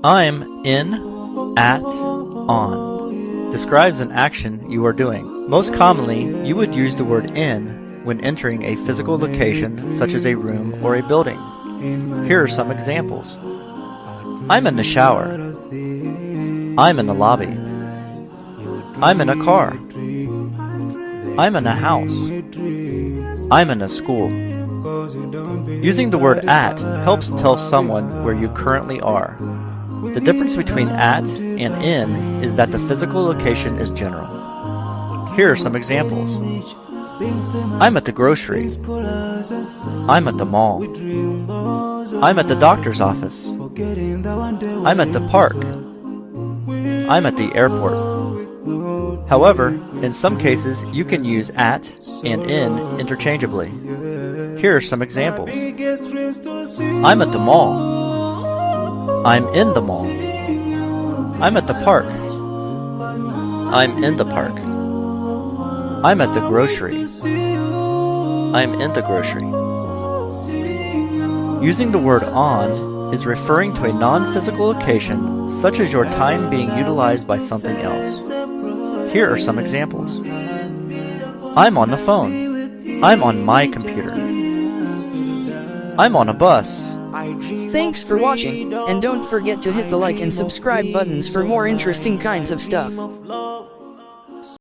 I'm in, at, on describes an action you are doing. Most commonly, you would use the word in when entering a physical location such as a room or a building. Here are some examples. I'm in the shower. I'm in the lobby. I'm in a car. I'm in a house. I'm in a school. Using the word at helps tell someone where you currently are. The difference between at and in is that the physical location is general. Here are some examples. I'm at the grocery. I'm at the mall. I'm at the doctor's office. I'm at the park. I'm at the airport. However, in some cases, you can use at and in interchangeably. Here are some examples. I'm at the mall. I'm in the mall. I'm at the park. I'm in the park. I'm at the grocery. I'm in the grocery. Using the word on is referring to a non-physical location, such as your time being utilized by something else. Here are some examples. I'm on the phone. I'm on my computer. I'm on a bus. Thanks for watching, and don't forget to hit the like and subscribe buttons for more interesting kinds of stuff.